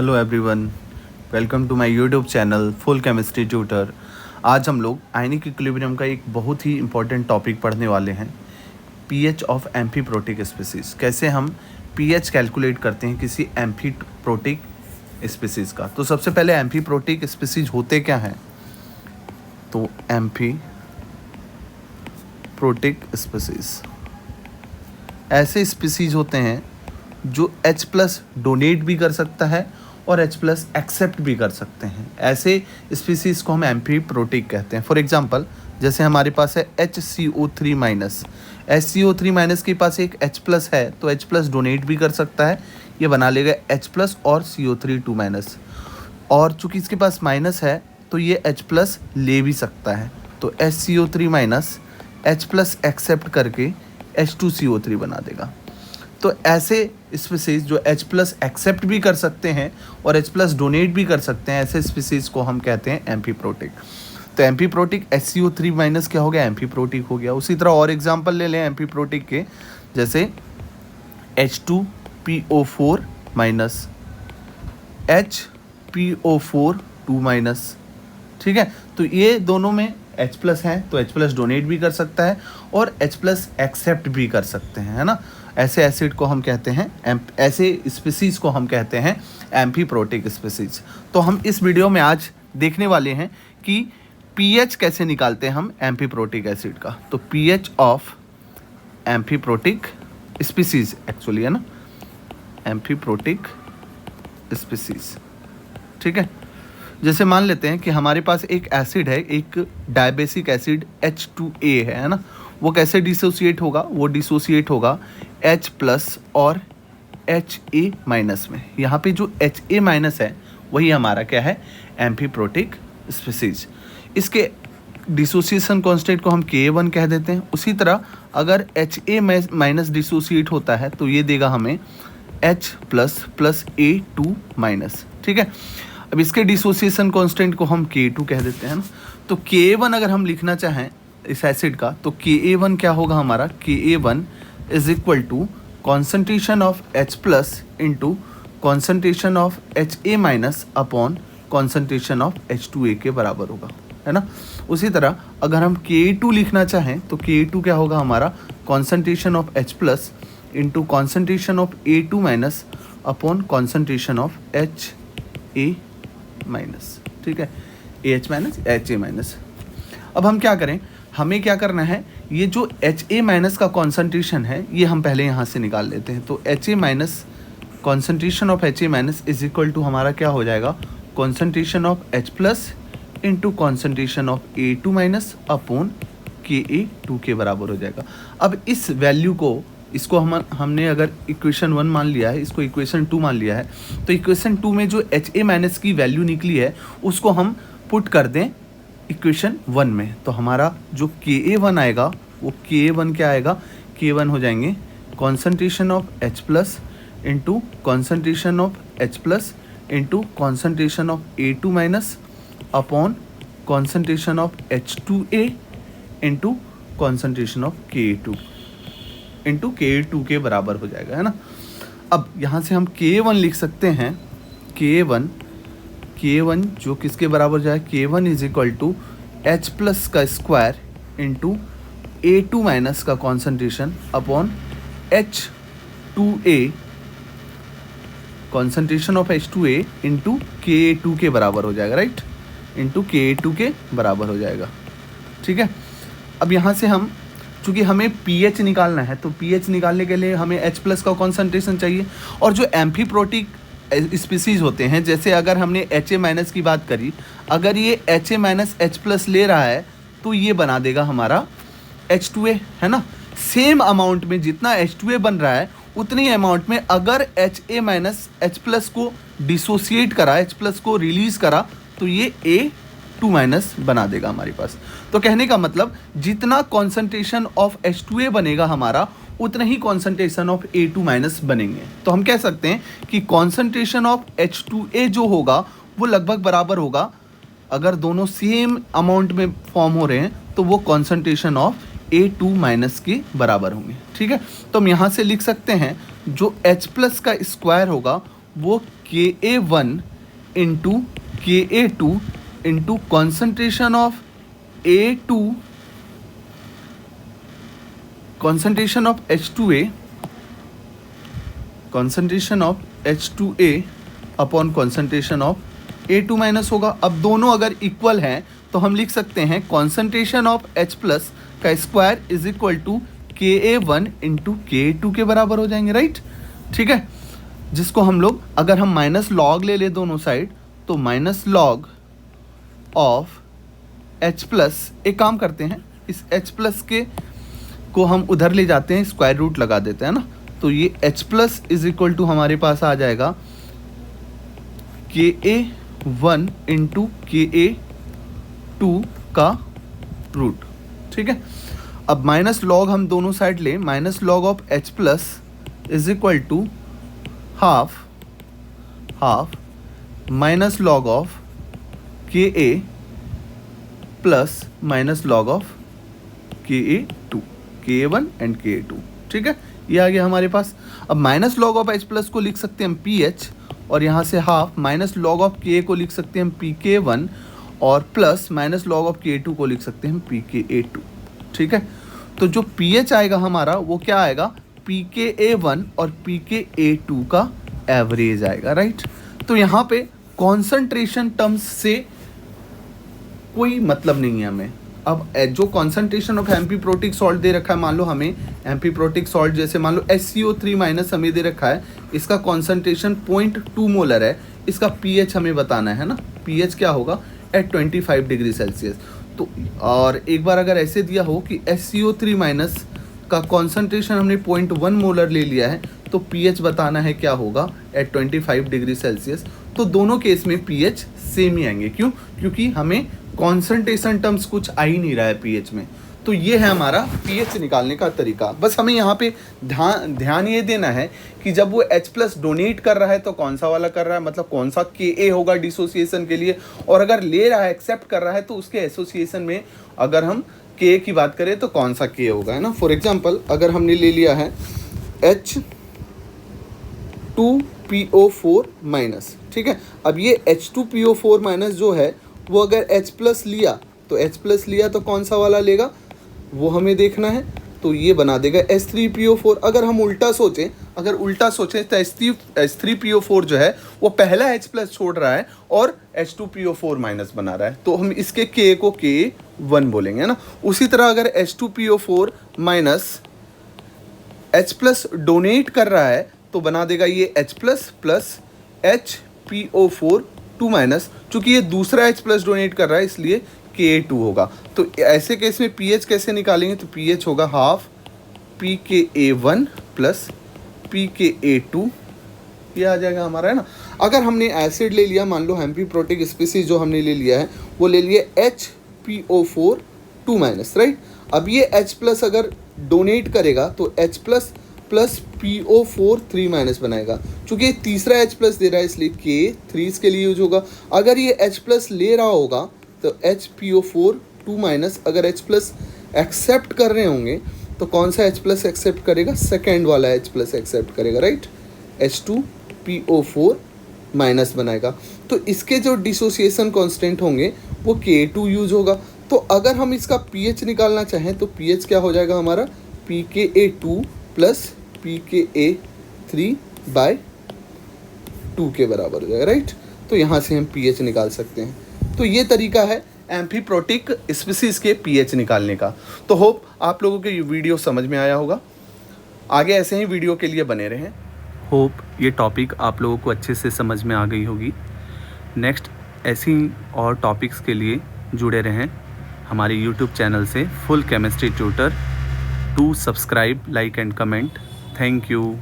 Hello everyone, welcome to my YouTube channel full chemistry tutor. आज हम लोग ionic equilibrium का एक बहुत ही इंपॉर्टेंट टॉपिक पढ़ने वाले हैं, पीएच ऑफ एम्फीप्रोटिक स्पीसीज। कैसे हम पीएच कैलकुलेट करते हैं किसी एम्फीप्रोटिक स्पीसीज का। तो सबसे पहले एम्फीप्रोटिक स्पीसीज होते क्या हैं? तो एम्फीप्रोटिक स्पीसीज ऐसे स्पीसीज होते हैं जो H+ डोनेट भी कर सकता है और H+ एक्सेप्ट भी कर सकते हैं। ऐसे स्पीसीज को हम एम्फीप्रोटिक कहते हैं। फॉर एग्जांपल, जैसे हमारे पास है HCO3-। HCO3- के पास एक H+ है तो H+ डोनेट भी कर सकता है, ये बना लेगा H+ और CO3 2-। और चूंकि इसके पास माइनस है तो ये H+ ले भी सकता है, तो HCO3- H+ एक्सेप्ट करके H2CO3 बना देगा। तो ऐसे स्पीसीज जो H+ एक्सेप्ट भी कर सकते हैं और H+ डोनेट भी कर सकते हैं, ऐसे स्पीसीज को हम कहते हैं एम्फीप्रोटिक। तो एम्फीप्रोटिक HCO3- क्या हो गया? एम्फीप्रोटिक हो गया। उसी तरह और एग्जांपल ले लें एम्फीप्रोटिक के, जैसे H2PO4-, HPO4-2-। ठीक है, तो ये दोनों में H+ है तो H+ डोनेट भी कर सकता है और H+ एक्सेप्ट भी कर सकते हैं, है ना। ऐसे एसिड को हम कहते हैं ऐसे स्पीसीज को हम कहते हैं एम्फीप्रोटिक स्पीसीज। तो हम इस वीडियो में आज देखने वाले हैं कि पीएच कैसे निकालते हैं हम एम्फीप्रोटिक एसिड का। तो pH of amphiprotic species actually, है ना, एम्फीप्रोटिक स्पीसीज। ठीक है, जैसे मान लेते हैं कि हमारे पास एक एसिड है, एक डायबेसिक एसिड H2A है ना। वो कैसे डिसोसिएट होगा? वो डिसोसिएट होगा H+ और Ha- में। यहाँ पे जो Ha- है वही हमारा क्या है? Amphiprotic species. इसके डिसोसिएशन कांस्टेंट को हम Ka1 कह देते हैं। उसी तरह अगर Ha- डिसोसिएट होता है तो ये देगा हमें H+ + A2-। ठीक है, अब इसके डिसोसिएशन कांस्टेंट को हम K2 कह देते हैं ना। तो Ka1 अगर हम लिखना चाहें इस एसिड का तो Ka1 क्या होगा हमारा? Ka1 = concentration of H+ into concentration of Ha- upon concentration of H2A के बराबर होगा, है ना। उसी तरह अगर हम Ka2 लिखना चाहें तो Ka2 क्या होगा हमारा? Concentration of H+ into concentration of A2- upon concentration of Ha-। ठीक है, Ha-। अब हम क्या करें? हमें क्या करना है, ये जो Ha- का कॉन्सेंट्रेशन है ये हम पहले यहाँ से निकाल लेते हैं। तो Ha- concentration of Ha- is equal to हमारा क्या हो जाएगा? Concentration of H+ into concentration of A2- upon Ka2 के बराबर हो जाएगा। अब इस वैल्यू को, इसको हमने अगर इक्वेशन 1 मान लिया है, इसको इक्वेशन 2 मान लिया है, तो इक्वेशन 2 में जो Ha- की वैल्यू निकली है उसको हम पुट कर दें इक्वेशन 1 में। तो हमारा जो Ka1 आएगा वो Ka1 क्या आएगा? Ka1 हो जाएंगे concentration of H+ into concentration of H+ into concentration of A2- upon concentration of H2A into concentration of Ka2 into Ka2 के बराबर हो जाएगा, है ना। अब यहाँ से हम Ka1 लिख सकते हैं। Ka1 जो किसके बराबर हो जाए? K1 = H+ का स्क्वायर इंटू A2- का concentration upon H2A, concentration of H2A into Ka2 के बराबर हो जाएगा, राइट, इंटू Ka2 के बराबर हो जाएगा। ठीक है, अब यहाँ से हम, चूँकि हमें पीएच निकालना है तो पीएच निकालने के लिए हमें H+ का कॉन्सेंट्रेशन चाहिए। और जो एम्फीप्रोटिक स्पीसीज होते हैं, जैसे अगर हमने Ha- की बात करी, अगर ये Ha- H+ ले रहा है तो ये बना देगा हमारा H2A, है ना। सेम अमाउंट में जितना H2A बन रहा है उतनी अमाउंट में अगर Ha- H+ को डिसोसिएट करा, H+ को रिलीज करा तो ये A2- बना देगा हमारे पास। तो कहने का मतलब जितना कॉन्सेंट्रेशन ऑफ H2A बनेगा हमारा, उतना ही कॉन्सेंट्रेशन ऑफ A2- बनेंगे। तो हम कह सकते हैं कि कॉन्सेंट्रेशन ऑफ H2A जो होगा वो लगभग बराबर होगा, अगर दोनों सेम अमाउंट में फॉर्म हो रहे हैं तो वो कॉन्सेंट्रेशन ऑफ A2- के बराबर होंगे। ठीक है, तो हम यहाँ से लिख सकते हैं जो H+ का स्क्वायर होगा वो Ka1 into Ka2 into concentration of A2 concentration of H2A upon concentration of A2 minus होगा। अब दोनों अगर इक्वल हैं तो हम लिख सकते हैं concentration of H प्लस का square is equal to Ka1 into Ka2 के बराबर हो जाएंगे, राइट। ठीक है, जिसको हम लोग अगर हम माइनस लॉग ले ले दोनों साइड तो minus log of H plus, एक काम करते हैं इस H प्लस के को हम उधर ले जाते हैं, स्क्वायर रूट लगा देते हैं ना, तो ये H plus is equal to हमारे पास आ जाएगा Ka1 इंटू Ka2 का रूट। ठीक है, अब माइनस लॉग हम दोनों साइड ले, minus log of H plus is equal to half minus log of Ka plus minus log of Ka2, Ka1 and Ka2। ठीक है, ये आ गया हमारे पास। अब minus log of H plus को लिख सकते हैं हम PH, और यहाँ से half minus log of Ka को लिख सकते हैं हम Pk1, और plus minus log of Ka2 को लिख सकते हैं हम Pka2। ठीक है, तो जो PH आएगा हमारा वो क्या आएगा, Pka1 और Pka2 का एवरेज आएगा, राइट। तो यहाँ पे कॉन्सेंट्रेशन टर्म्स से कोई मतलब नहीं है हमें। अब जो कॉन्सेंट्रेशन ऑफ एम्फीप्रोटिक सॉल्ट दे रखा है, मान लो हमें एम्फीप्रोटिक सॉल्ट जैसे मान लो HCO3 माइनस हमें दे रखा है, इसका कॉन्सेंट्रेशन 0.2 मोलर है, इसका पीएच हमें बताना है ना, पीएच क्या होगा एट 25 डिग्री सेल्सियस। तो और एक बार अगर ऐसे दिया हो कि HCO3 माइनस का कॉन्सेंट्रेशन हमने 0.1 मोलर ले लिया है, तो पीएच बताना है क्या होगा एट 25 डिग्री सेल्सियस। तो दोनों केस में पीएच सेम ही आएंगे, क्यों, क्योंकि हमें कॉन्सेंट्रेशन टर्म्स कुछ आ ही नहीं रहा है पीएच में। तो ये है हमारा पीएच निकालने का तरीका। बस हमें यहाँ पे ध्यान ये देना है कि जब वो H प्लस डोनेट कर रहा है तो कौन सा वाला कर रहा है, मतलब कौन सा Ka होगा डिसोसिएशन के लिए, और अगर ले रहा है एक्सेप्ट कर रहा है तो उसके एसोसिएशन में अगर हम Ka की बात करें तो कौन सा K होगा, है ना। फॉर एग्जाम्पल अगर हमने ले लिया है H2PO4 माइनस, ठीक है। अब ये H2PO4 माइनस जो है वो अगर H प्लस लिया तो H प्लस लिया तो कौन सा वाला लेगा वो हमें देखना है, तो ये बना देगा H3PO4। अगर हम उल्टा सोचें तो H3PO4 जो है वो पहला H प्लस छोड़ रहा है और H2PO4 माइनस बना रहा है, तो हम इसके K को K1 बोलेंगे, है ना। उसी तरह अगर H2PO4 minus H plus donate कर रहा है तो बना देगा ये H plus plus HPO4 2 minus, चूँकि ये दूसरा H प्लस डोनेट कर रहा है इसलिए Ka2 होगा। तो ऐसे केस में pH कैसे निकालेंगे, तो pH होगा हाफ Pka1 प्लस Pka2, ये आ जाएगा हमारा, है ना। अगर हमने एसिड ले लिया, मान लो एम्फीप्रोटिक स्पीसीज जो हमने ले लिया है वो ले लिया HPO4 2 माइनस, राइट। अब ये H प्लस अगर डोनेट करेगा तो H plus plus PO4 3 minus बनाएगा, चूँकि ये तीसरा H प्लस दे रहा है इसलिए K3 इसके लिए यूज होगा। अगर ये H प्लस ले रहा होगा तो HPO4 2 माइनस, अगर H प्लस एक्सेप्ट कर रहे होंगे तो कौन सा H प्लस एक्सेप्ट करेगा, सेकेंड वाला H प्लस एक्सेप्ट करेगा, राइट। H2PO4 माइनस बनाएगा, तो इसके जो डिसोसिएशन कांस्टेंट होंगे वो K2 यूज होगा। तो अगर हम इसका pH निकालना चाहें तो pH क्या हो जाएगा हमारा, Pka2 प्लस Pka3/2 के बराबर हो जाएगा, राइट। तो यहाँ से हम pH निकाल सकते हैं। तो ये तरीका है एम्फीप्रोटिक स्पीसीज के pH निकालने का। तो होप आप लोगों के ये वीडियो समझ में आया होगा, आगे ऐसे ही वीडियो के लिए बने रहें। होप ये टॉपिक आप लोगों को अच्छे से समझ में आ गई होगी। नेक्स्ट ऐसी और टॉपिक्स के लिए जुड़े रहें हमारे यूट्यूब चैनल से full chemistry tutor. To subscribe, like and comment. Thank you.